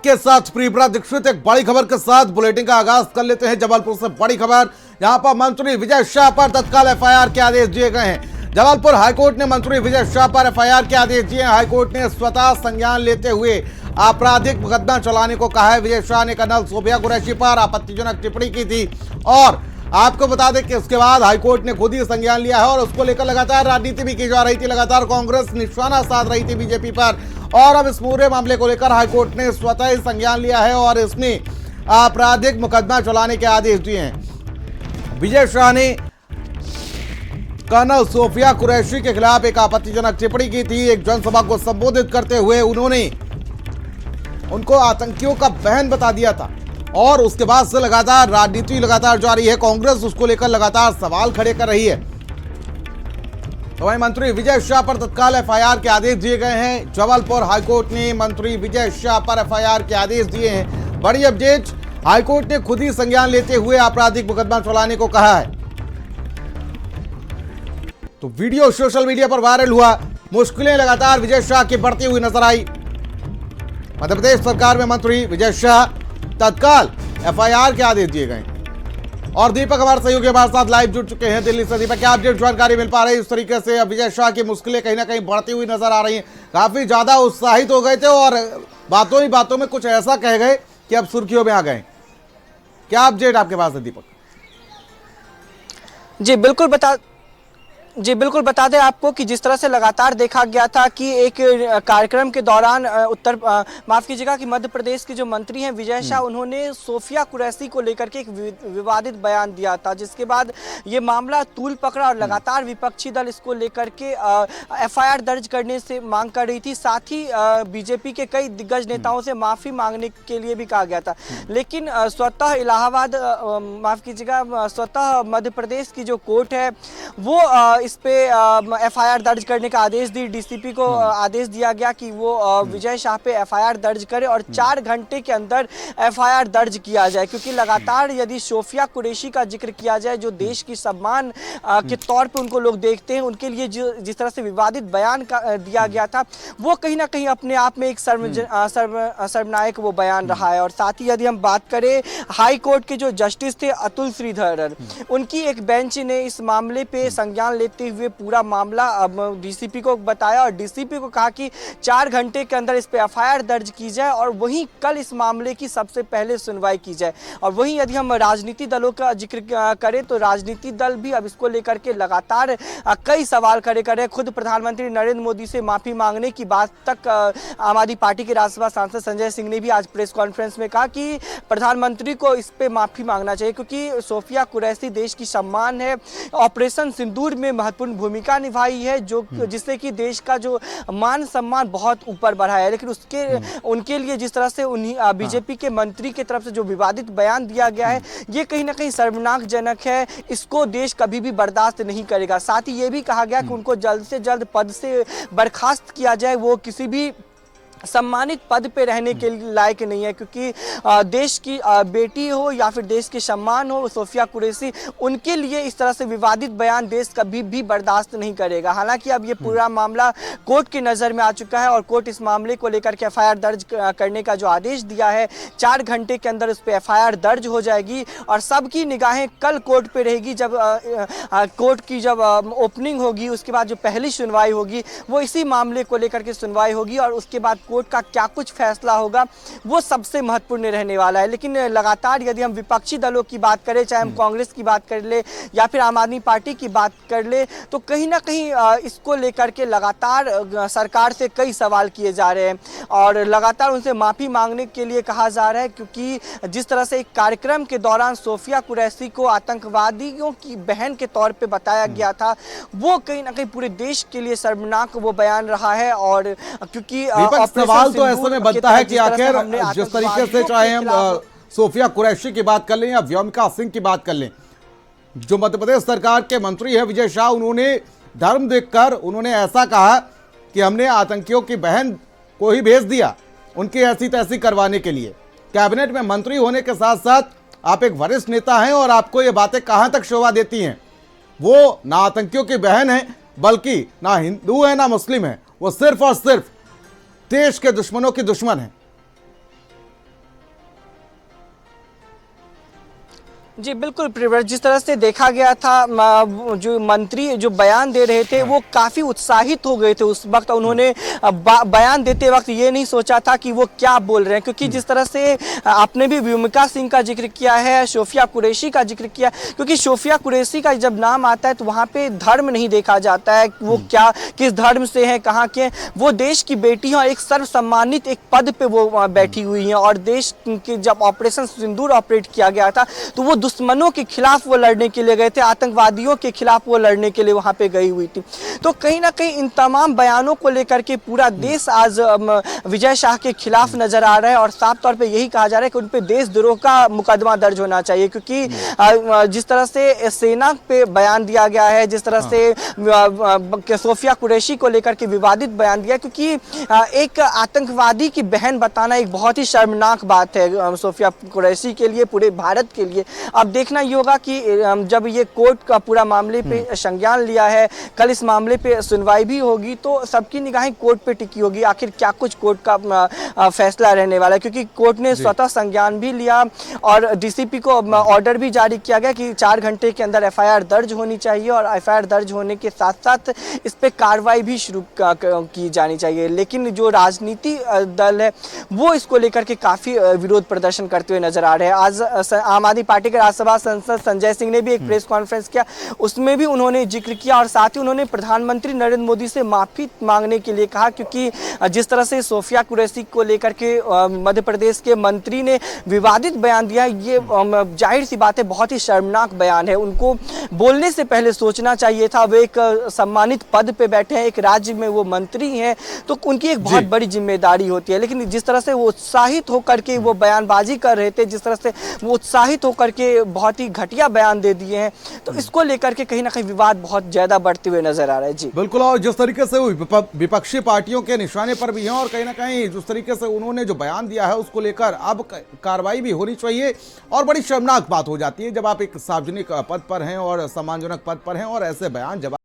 आपके साथ प्रियव्रत दीक्षित एक बड़ी खबर के साथ बुलेटिन का आगाज कर लेते हैं। जबलपुर से बड़ी खबर, यहां पर मंत्री विजय शाह पर तत्काल एफआईआर के आदेश दिए गए हैं। जबलपुर हाईकोर्ट ने मंत्री विजय शाह पर एफआईआर के आदेश दिए। हाईकोर्ट ने स्वतः संज्ञान लेते हुए आपराधिक मुकदमा चलाने को कहा है। विजय शाह ने कर्नल सोफिया कुरैशी पर आपत्तिजनक टिप्पणी की थी और आपको बता दें कि उसके बाद हाईकोर्ट ने खुद ही संज्ञान लिया है और उसको लेकर लगातार राजनीति भी की जा रही थी। लगातार कांग्रेस निशाना साध रही थी बीजेपी पर और अब इस पूरे मामले को लेकर हाईकोर्ट ने स्वतः ही संज्ञान लिया है और इसमें आपराधिक मुकदमा चलाने के आदेश दिए हैं। विजय शाह ने कर्नल सोफिया कुरैशी के खिलाफ एक आपत्तिजनक टिप्पणी की थी। एक जनसभा को संबोधित करते हुए उन्होंने उनको आतंकियों का बहन बता दिया था और उसके बाद से लगातार राजनीति लगातार जारी है। कांग्रेस उसको लेकर लगातार सवाल खड़े कर रही है। तो वहीं मंत्री विजय शाह पर तत्काल एफआईआर के आदेश दिए गए हैं। जबलपुर हाईकोर्ट ने मंत्री विजय शाह पर एफआईआर के आदेश दिए हैं। बड़ी अपडेट, हाईकोर्ट ने खुद ही संज्ञान लेते हुए आपराधिक मुकदमा चलाने को कहा है। तो वीडियो सोशल मीडिया पर वायरल हुआ। मुश्किलें लगातार विजय शाह की बढ़ती हुई नजर आई। मध्य प्रदेश सरकार में मंत्री विजय शाह तत्काल एफआईआर के आदेश दिए गए और दीपक हमारे सहयोगी हमारे साथ लाइव जुड़ चुके हैं दिल्ली से। दीपक, क्या अपडेट जानकारी मिल पा रही है? इस तरीके से विजय शाह की मुश्किलें कहीं ना कहीं बढ़ती हुई नजर आ रही हैं। काफी ज्यादा उत्साहित हो गए थे और बातों ही बातों में कुछ ऐसा कह गए कि अब सुर्खियों में आ गए। क्या अपडेट आपके पास है दीपक? जी बिल्कुल बता दें आपको कि जिस तरह से लगातार देखा गया था कि एक कार्यक्रम के दौरान माफ कीजिएगा कि मध्य प्रदेश के जो मंत्री हैं विजय शाह, उन्होंने सोफिया कुरैशी को लेकर के एक विवादित बयान दिया था, जिसके बाद ये मामला तूल पकड़ा और लगातार विपक्षी दल इसको लेकर के एफआईआर दर्ज करने से मांग कर रही थी। साथ ही बीजेपी के कई दिग्गज नेताओं से माफी मांगने के लिए भी कहा गया था, लेकिन स्वतः इलाहाबाद माफ कीजिएगा स्वतः मध्य प्रदेश की जो कोर्ट है वो इस पे एफआईआर दर्ज करने का आदेश दी। डीसीपी को आदेश दिया गया कि वो विजय शाह पे एफआईआर दर्ज करे और 4 घंटे के अंदर एफआईआर दर्ज किया जाए, क्योंकि लगातार यदि सोफिया कुरैशी का जिक्र किया जाए जो देश की सम्मान के तौर पे उनको लोग देखते हैं, उनके लिए जिस तरह से विवादित बयान दिया गया था वो कहीं ना कहीं अपने आप में एक सर्वनायक वो बयान रहा है। और साथ ही यदि हम बात करें हाई कोर्ट के जो जस्टिस थे अतुल श्रीधरन, उनकी एक बेंच ने इस मामले पे संज्ञान लेते हुए पूरा मामला डीसीपी को बताया और डीसीपी को कहा कि 4 घंटे के अंदर इस पे एफआईआर दर्ज की जाए और वहीं कल इस मामले की सबसे पहले सुनवाई की जाए। और वहीं यदि हम राजनीतिक दलों का जिक्र करें तो राजनीतिक दल भी अब इसको लेकर के लगातार कई सवाल खड़े कर रहे हैं। खुद प्रधानमंत्री नरेंद्र मोदी से माफी मांगने की बात तक आम आदमी पार्टी के राज्यसभा सांसद संजय सिंह ने भी आज प्रेस कॉन्फ्रेंस में कहा कि प्रधानमंत्री को इस पे माफी मांगना चाहिए, क्योंकि सोफिया कुरैशी देश की सम्मान है। ऑपरेशन सिंदूर में महत्वपूर्ण भूमिका निभाई है जो जिससे कि देश का जो मान सम्मान बहुत ऊपर बढ़ा है, लेकिन उनके लिए जिस तरह से उन्हीं बीजेपी के मंत्री की तरफ से जो विवादित बयान दिया गया है ये कहीं ना कहीं शर्मनाकजनक है। इसको देश कभी भी बर्दाश्त नहीं करेगा। साथ ही ये भी कहा गया कि उनको जल्द से जल्द पद से बर्खास्त किया जाए। वो किसी भी सम्मानित पद पे रहने के लायक नहीं है, क्योंकि देश की बेटी हो या फिर देश के सम्मान हो, सोफिया कुरैशी उनके लिए इस तरह से विवादित बयान देश कभी भी बर्दाश्त नहीं करेगा। हालांकि अब ये पूरा मामला कोर्ट की नज़र में आ चुका है और कोर्ट इस मामले को लेकर के एफआईआर दर्ज करने का जो आदेश दिया है 4 घंटे के अंदर उस पर एफआईआर दर्ज हो जाएगी और सबकी निगाहें कल कोर्ट पे रहेगी। जब कोर्ट की जब ओपनिंग होगी उसके बाद जो पहली सुनवाई होगी वो इसी मामले को लेकर के सुनवाई होगी और उसके बाद कोर्ट का क्या कुछ फैसला होगा वो सबसे महत्वपूर्ण रहने वाला है। लेकिन लगातार यदि हम विपक्षी दलों की बात करें, चाहे हम कांग्रेस की बात कर ले या फिर आम आदमी पार्टी की बात कर ले, तो कहीं ना कहीं इसको लेकर के लगातार सरकार से कई सवाल किए जा रहे हैं और लगातार उनसे माफ़ी मांगने के लिए कहा जा रहा है, क्योंकि जिस तरह से एक कार्यक्रम के दौरान सोफिया कुरैशी को आतंकवादियों की बहन के तौर पर बताया गया था, वो कहीं ना कहीं पूरे देश के लिए शर्मनाक वो बयान रहा है। और क्योंकि सवाल तो ऐसे में बनता है कि आखिर जिस तरीके से चाहे हम सोफिया कुरैशी की बात कर लें या व्योमिका सिंह की बात कर लें, जो मध्य प्रदेश सरकार के मंत्री है विजय शाह, उन्होंने धर्म देखकर उन्होंने ऐसा कहा कि हमने आतंकियों की बहन को ही भेज दिया उनकी ऐसी तैसी करवाने के लिए। कैबिनेट में मंत्री होने के साथ साथ आप एक वरिष्ठ नेता हैं और आपको ये बातें कहां तक शोभा देती हैं? वो ना आतंकियों की बहन है, बल्कि ना हिंदू है ना मुस्लिम है, वो सिर्फ और सिर्फ देश के दुश्मनों की दुश्मन है। जी बिल्कुल प्रियव्रत, जिस तरह से देखा गया था जो मंत्री जो बयान दे रहे थे वो काफ़ी उत्साहित हो गए थे उस वक्त। उन्होंने बयान देते वक्त ये नहीं सोचा था कि वो क्या बोल रहे हैं, क्योंकि जिस तरह से आपने भी व्योमिका सिंह का जिक्र किया है, शोफिया कुरैशी का जिक्र किया, क्योंकि शोफिया कुरैशी का जब नाम आता है तो वहाँ पे धर्म नहीं देखा जाता है, वो क्या किस धर्म से हैं, कहाँ के, वो देश की बेटी हैं और एक सर्वसम्मानित एक पद पे वो बैठी हुई हैं। और देश के जब ऑपरेशन सिंदूर ऑपरेट किया गया था तो वो दुश्मनों के खिलाफ वो लड़ने के लिए गए थे, आतंकवादियों के खिलाफ वो लड़ने के लिए वहां पे गई हुई थी। तो कहीं ना कहीं इन तमाम बयानों को लेकर के पूरा देश आज विजय शाह के खिलाफ नजर आ रहा है और साफ तौर पे यही कहा जा रहा है कि उन पे देशद्रोह का मुकदमा दर्ज होना चाहिए, क्योंकि जिस तरह से सेना पे बयान दिया गया है, जिस तरह से सोफिया कुरैशी को लेकर के विवादित बयान दिया, क्योंकि एक आतंकवादी की बहन बताना एक बहुत ही शर्मनाक बात है सोफिया कुरैशी के लिए, पूरे भारत के लिए। अब देखना ये होगा कि जब ये कोर्ट का पूरा मामले पे संज्ञान लिया है, कल इस मामले पे सुनवाई भी होगी, तो सबकी निगाहें कोर्ट पे टिकी होगी आखिर क्या कुछ कोर्ट का फैसला रहने वाला है, क्योंकि कोर्ट ने स्वतः संज्ञान भी लिया और डीसीपी को ऑर्डर भी जारी किया गया कि 4 घंटे के अंदर एफआईआर दर्ज होनी चाहिए और एफआईआर दर्ज होने के साथ साथ इस पे कार्रवाई भी शुरू की जानी चाहिए। लेकिन जो राजनीति दल है वो इसको लेकर के काफी विरोध प्रदर्शन करते हुए नजर आ रहे हैं। आज आम आदमी पार्टी के राज्यसभा सांसद संजय सिंह ने भी एक प्रेस कॉन्फ्रेंस किया, उसमें भी उन्होंने जिक्र किया और साथ ही उन्होंने प्रधानमंत्री नरेंद्र मोदी से माफी मांगने के लिए कहा, क्योंकि जिस तरह से सोफिया कुरैशी को लेकर के मध्य प्रदेश के मंत्री ने विवादित बयान दिया, ये जाहिर सी बात है बहुत ही शर्मनाक बयान है। उनको बोलने से पहले सोचना चाहिए था। वे एक सम्मानित पद पे बैठे हैं, एक राज्य में वो मंत्री हैं, तो उनकी एक बहुत बड़ी जिम्मेदारी होती है। लेकिन जिस तरह से वो उत्साहित होकर के वो बयानबाजी कर रहे थे, जिस तरह से वो उत्साहित होकर के बहुत ही घटिया बयान दे दिए हैं, तो इसको लेकर के कहीं ना कहीं विवाद बहुत ज्यादा बढ़ते हुए नजर आ रहा है। जी बिल्कुल, और जिस तरीके से वो विपक्षी पार्टियों के निशाने पर भी हैं और कहीं ना कहीं जिस तरीके से उन्होंने जो बयान दिया है उसको लेकर अब कार्रवाई भी होनी चाहिए। और बड़ी शर्मनाक बात हो जाती है जब आप एक सार्वजनिक पद पर हैं और सम्मानजनक पद पर हैं और ऐसे बयान जब